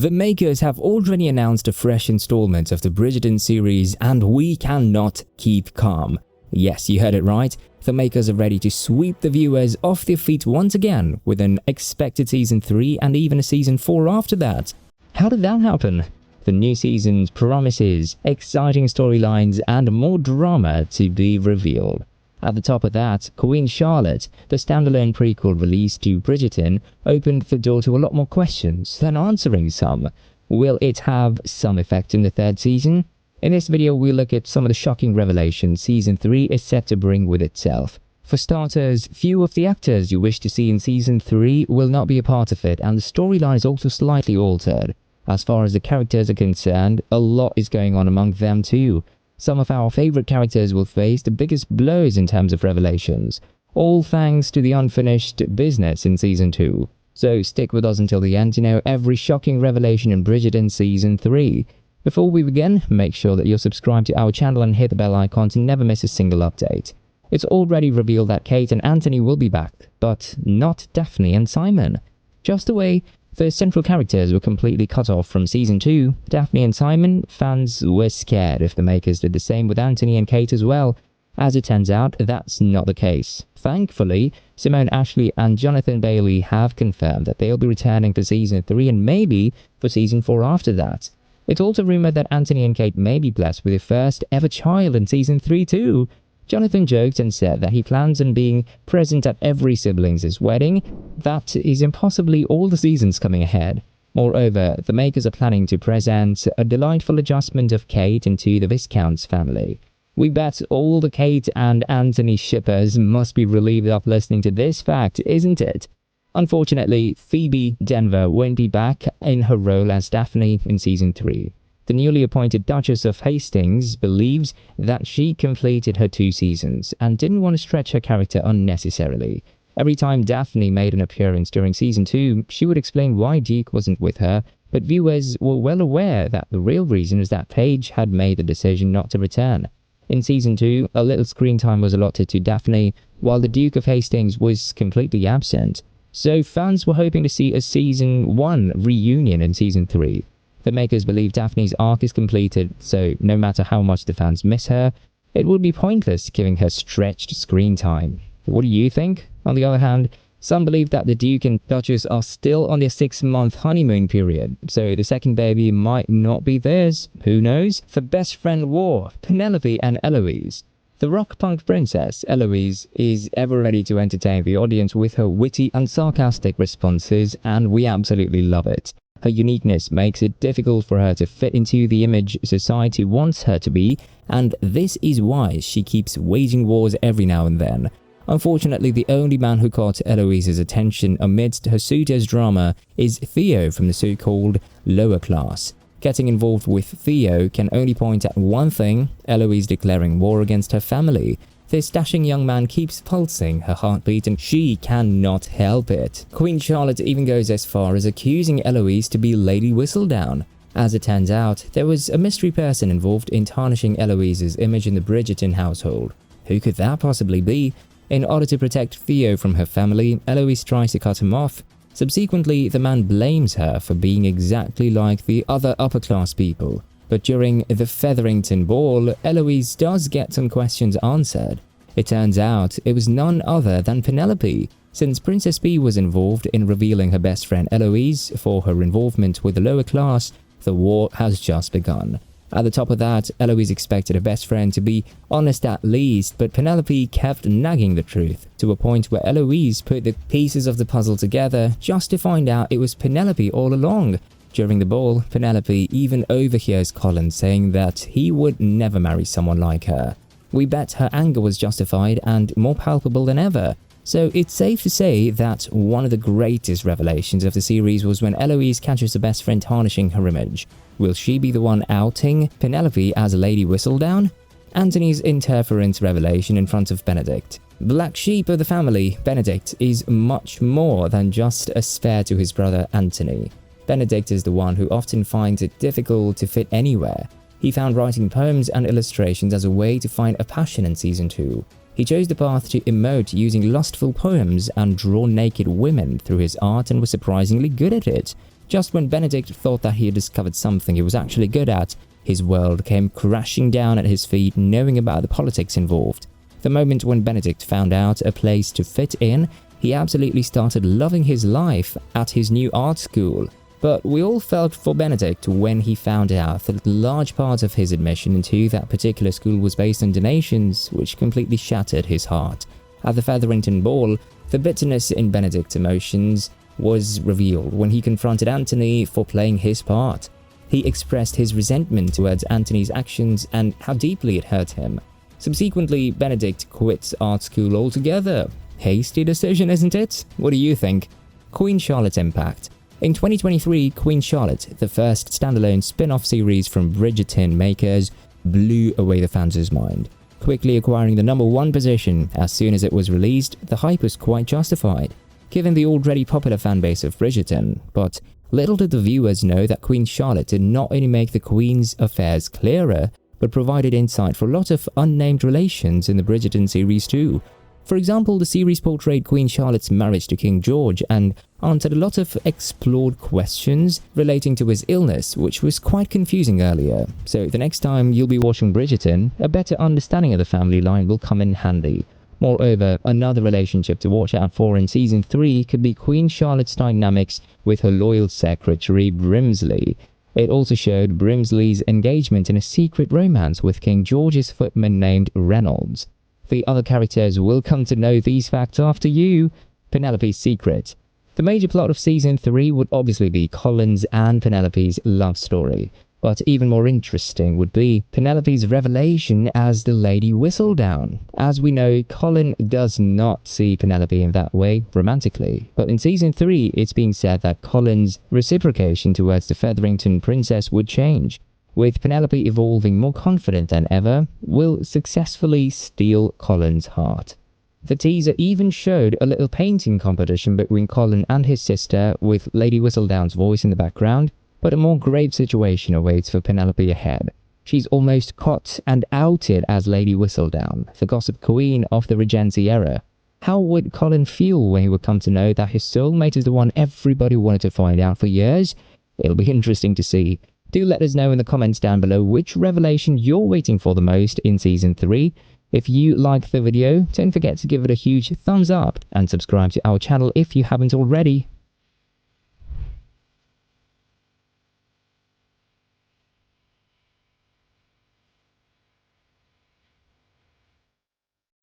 The makers have already announced a fresh installment of the Bridgerton series, and we cannot keep calm. Yes, you heard it right. The makers are ready to sweep the viewers off their feet once again with an expected season 3 and even a season 4 after that. How did that happen? The new season promises exciting storylines and more drama to be revealed. At the top of that, Queen Charlotte, the standalone prequel released to Bridgerton, opened the door to a lot more questions than answering some. Will it have some effect in the third season? In this video, we'll look at some of the shocking revelations season 3 is set to bring with itself. For starters, few of the actors you wish to see in season 3 will not be a part of it, and the storyline is also slightly altered. As far as the characters are concerned, a lot is going on among them too. Some of our favorite characters will face the biggest blows in terms of revelations, all thanks to the unfinished business in season 2. So stick with us until the end to know every shocking revelation in Bridgerton season 3. Before we begin, make sure that you're subscribed to our channel and hit the bell icon to never miss a single update. It's already revealed that Kate and Anthony will be back, but not Daphne and Simon. Just the way the central characters were completely cut off from season 2, Daphne and Simon, fans were scared if the makers did the same with Anthony and Kate as well. As it turns out, that's not the case. Thankfully, Simone Ashley and Jonathan Bailey have confirmed that they'll be returning for season 3 and maybe for season 4 after that. It's also rumored that Anthony and Kate may be blessed with their first ever child in season 3 too. Jonathan joked and said that he plans on being present at every sibling's wedding. That is impossibly all the seasons coming ahead. Moreover, the makers are planning to present a delightful adjustment of Kate into the Viscount's family. We bet all the Kate and Anthony shippers must be relieved of listening to this fact, isn't it? Unfortunately, Phoebe Denver won't be back in her role as Daphne in season 3. The newly appointed Duchess of Hastings believes that she completed her 2 seasons and didn't want to stretch her character unnecessarily. Every time Daphne made an appearance during season 2, she would explain why Duke wasn't with her, but viewers were well aware that the real reason is that Paige had made the decision not to return. In season 2, a little screen time was allotted to Daphne, while the Duke of Hastings was completely absent. So fans were hoping to see a season 1 reunion in season 3. The makers believe Daphne's arc is completed, so no matter how much the fans miss her, it would be pointless giving her stretched screen time. What do you think? On the other hand, some believe that the Duke and Duchess are still on their 6-month honeymoon period, so the second baby might not be theirs. Who knows? The best friend war, Penelope and Eloise. The rock-punk princess, Eloise, is ever ready to entertain the audience with her witty and sarcastic responses, and we absolutely love it. Her uniqueness makes it difficult for her to fit into the image society wants her to be, and this is why she keeps waging wars every now and then. Unfortunately, the only man who caught Eloise's attention amidst her suitor's drama is Theo from the so-called lower class. Getting involved with Theo can only point at one thing: Eloise declaring war against her family. This dashing young man keeps pulsing her heartbeat and she cannot help it. Queen Charlotte even goes as far as accusing Eloise to be Lady Whistledown. As it turns out, there was a mystery person involved in tarnishing Eloise's image in the Bridgerton household. Who could that possibly be? In order to protect Theo from her family, Eloise tries to cut him off. Subsequently, the man blames her for being exactly like the other upper-class people. But during the Featherington Ball, Eloise does get some questions answered. It turns out it was none other than Penelope. Since Princess B was involved in revealing her best friend Eloise for her involvement with the lower class, the war has just begun. At the top of that, Eloise expected her best friend to be honest at least, but Penelope kept nagging the truth, to a point where Eloise put the pieces of the puzzle together just to find out it was Penelope all along. During the ball, Penelope even overhears Colin saying that he would never marry someone like her. We bet her anger was justified and more palpable than ever. So it's safe to say that one of the greatest revelations of the series was when Eloise catches her best friend tarnishing her image. Will she be the one outing Penelope as Lady Whistledown? Anthony's interference revelation in front of Benedict. Black sheep of the family, Benedict is much more than just a spare to his brother Anthony. Benedict is the one who often finds it difficult to fit anywhere. He found writing poems and illustrations as a way to find a passion in season 2. He chose the path to emote using lustful poems and draw naked women through his art and was surprisingly good at it. Just when Benedict thought that he had discovered something he was actually good at, his world came crashing down at his feet, knowing about the politics involved. The moment when Benedict found out a place to fit in, he absolutely started loving his life at his new art school. But we all felt for Benedict when he found out that a large part of his admission into that particular school was based on donations, which completely shattered his heart. At the Featherington Ball, the bitterness in Benedict's emotions was revealed when he confronted Anthony for playing his part. He expressed his resentment towards Anthony's actions and how deeply it hurt him. Subsequently, Benedict quits art school altogether. Hasty decision, isn't it? What do you think? Queen Charlotte's impact. In 2023, Queen Charlotte, the first standalone spin-off series from Bridgerton makers, blew away the fans' mind. Quickly acquiring the #1 position as soon as it was released, the hype was quite justified, given the already popular fanbase of Bridgerton. But little did the viewers know that Queen Charlotte did not only make the Queen's affairs clearer, but provided insight for a lot of unnamed relations in the Bridgerton series too. For example, the series portrayed Queen Charlotte's marriage to King George and answered a lot of explored questions relating to his illness, which was quite confusing earlier. So the next time you'll be watching Bridgerton, a better understanding of the family line will come in handy. Moreover, another relationship to watch out for in Season 3 could be Queen Charlotte's dynamics with her loyal secretary Brimsley. It also showed Brimsley's engagement in a secret romance with King George's footman named Reynolds. The other characters will come to know these facts after you. Penelope's secret. The major plot of Season 3 would obviously be Colin's and Penelope's love story. But even more interesting would be Penelope's revelation as the Lady Whistledown. As we know, Colin does not see Penelope in that way romantically, but in Season 3 it's being said that Colin's reciprocation towards the Featherington princess would change, with Penelope evolving more confident than ever, will successfully steal Colin's heart. The teaser even showed a little painting competition between Colin and his sister, with Lady Whistledown's voice in the background. But a more grave situation awaits for Penelope ahead. She's almost caught and outed as Lady Whistledown, the gossip queen of the Regency-era. How would Colin feel when he would come to know that his soulmate is the one everybody wanted to find out for years? It'll be interesting to see. Do let us know in the comments down below which revelation you're waiting for the most in Season 3. If you liked the video, don't forget to give it a huge thumbs up and subscribe to our channel if you haven't already.